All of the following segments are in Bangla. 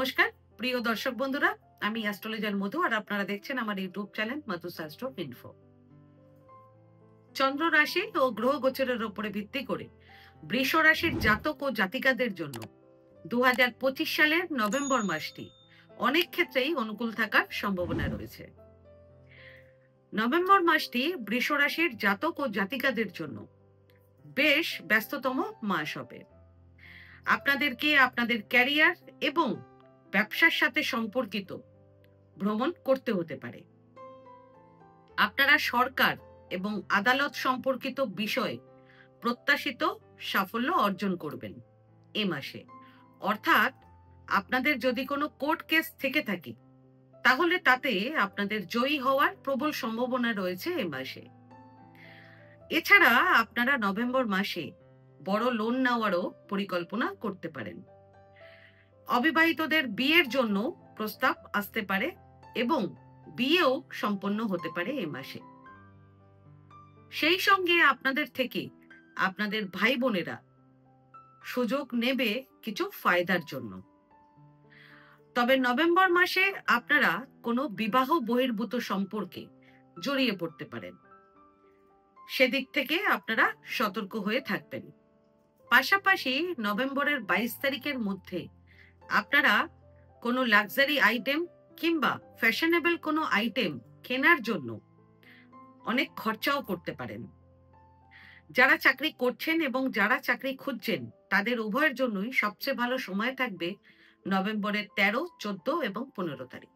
নমস্কার প্রিয় দর্শক বন্ধুরা, আমি অ্যাস্ট্রোলজার মধু আর আপনারা দেখছেন আমার YouTube channel Madhu's astro info. চন্দ্র রাশি ও গ্রহ গোচরের উপরে ভিত্তি করে বৃষ রাশির জাতক ও জাতিকাদের জন্য 2025 সালের নভেম্বর মাসটি অনেক ক্ষেত্রেই অনুকূল থাকার সম্ভাবনা রয়েছে। নভেম্বর মাসটি বৃষ রাশির জাতক ও জাতিকাদের জন্য বেশ ব্যস্ততম মাস হবে। আপনাদেরকে আপনাদের ক্যারিয়ার এবং ব্যবসার সাথে সম্পর্কিত ভ্রমণ করতে হতে পারে। আপনারা সরকার এবং আদালত সম্পর্কিত বিষয়ে প্রত্যাশিত সাফল্য অর্জন করবেন এ মাসে। অর্থাৎ আপনাদের যদি কোনো কোর্ট কেস থেকে থাকে তাহলে তাতে আপনাদের জয়ী হওয়ার প্রবল সম্ভাবনা রয়েছে এ মাসে। এছাড়া আপনারা নভেম্বর মাসে বড় লোন নেওয়ারও পরিকল্পনা করতে পারেন। অবিবাহিতদের বিয়ের জন্য প্রস্তাব আসতে পারে এবং বিয়েও সম্পন্ন হতে পারে এ মাসে। সেই সঙ্গে আপনাদের থেকে আপনাদের ভাই বোনেরা সুযোগ নেবে কিছু ফায়দার জন্য। তবে নভেম্বর মাসে আপনারা কোনো বিবাহ বহির্ভূত সম্পর্কে জড়িয়ে পড়তে পারেন, সেদিক থেকে আপনারা সতর্ক হয়ে থাকবেন। পাশাপাশি নভেম্বরের 22 তারিখের মধ্যে আপনারা কোনো লাক্সারি আইটেম কিংবা ফ্যাশনেবল কোনো আইটেম কেনার জন্য অনেক খরচাও করতে পারেন। যারা চাকরি করছেন এবং যারা চাকরি খুঁজছেন তাদের উভয়ের জন্যই সবচেয়ে ভালো সময় থাকবে নভেম্বরের 13, 14 এবং 15 তারিখ।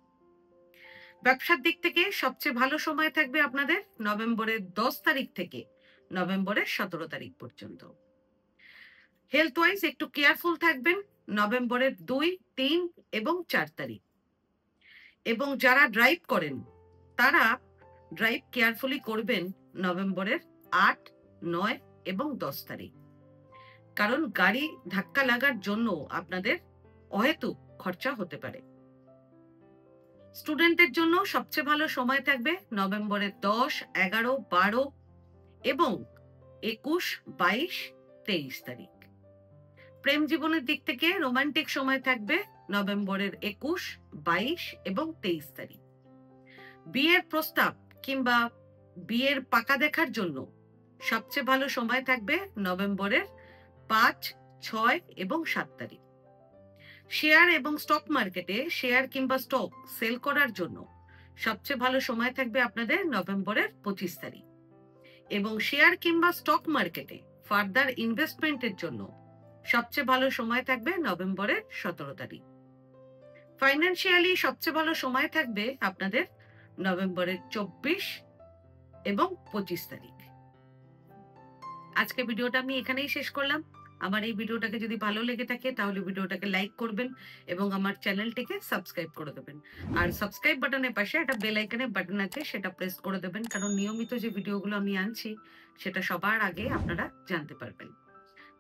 ব্যবসার দিক থেকে সবচেয়ে ভালো সময় থাকবে আপনাদের নভেম্বরের 10 তারিখ থেকে নভেম্বরের 17 তারিখ পর্যন্ত। হেলথ ওয়াইজ একটু কেয়ারফুল থাকবেন নভেম্বরের 2, 3 এবং 4 তারিখ। এবং যারা ড্রাইভ করেন তারা ড্রাইভ কেয়ারফুলি করবেন নভেম্বরের 8, 9 এবং 10 তারিখ। কারণ গাড়ি ধাক্কা লাগার জন্য আপনাদের অহেতুক খরচা হতে পারে। স্টুডেন্টের জন্য সবচেয়ে ভালো সময় থাকবে নভেম্বরের 10, 11, 12 এবং 21, 22, 23 তারিখ। প্রেম জীবনের দিক থেকে রোমান্টিক সময় থাকবে নভেম্বরের 21, 22 এবং 23 তারিখ। বিয়ের প্রস্তাব কিংবা বিয়ের পাকা দেখার জন্য সবচেয়ে ভালো সময় থাকবে নভেম্বরের 5, 6 এবং 7 তারিখ। শেয়ার এবং স্টক মার্কেটে শেয়ার কিংবা স্টক সেল করার জন্য সবচেয়ে ভালো সময় থাকবে আপনাদের নভেম্বরের 25 তারিখ। এবং শেয়ার কিংবা স্টক মার্কেটে ফার্দার ইনভেস্টমেন্টের জন্য সবচেয়ে ভালো সময় থাকবে নভেম্বরের 17 তারিখ। ফাইন্যান্সিয়ালি সবচেয়ে ভালো সময় থাকবে আপনাদের নভেম্বরের 24 এবং 25 তারিখ। আজকে ভিডিওটা আমি এখানেই শেষ করলাম। আমার এই ভিডিওটাকে যদি ভালো লেগে থাকে তাহলে ভিডিওটাকে লাইক করবেন এবং আমার চ্যানেলটিকে সাবস্ক্রাইব করে দেবেন। আর সাবস্ক্রাইব বাটনের পাশে একটা বেল আইকনের বাটন আছে, সেটা প্রেস করে দেবেন, কারণ নিয়মিত যে ভিডিওগুলো আমি আনছি সেটা সবার আগে আপনারা জানতে পারবেন।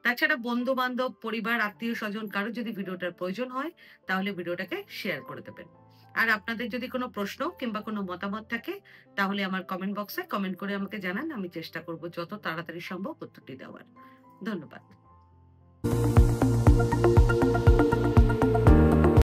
তাছাড়া বন্ধু বান্ধব, পরিবার, আত্মীয় স্বজন কারো যদি ভিডিওটার প্রয়োজন হয় তাহলে ভিডিওটাকে শেয়ার করে দেবেন। আর আপনাদের যদি কোনো প্রশ্ন কিংবা কোনো মতামত থাকে তাহলে আমার কমেন্ট বক্সে কমেন্ট করে আমাকে জানান। আমি চেষ্টা করব যত তাড়াতাড়ি সম্ভব উত্তরটি দেওয়ার। ধন্যবাদ।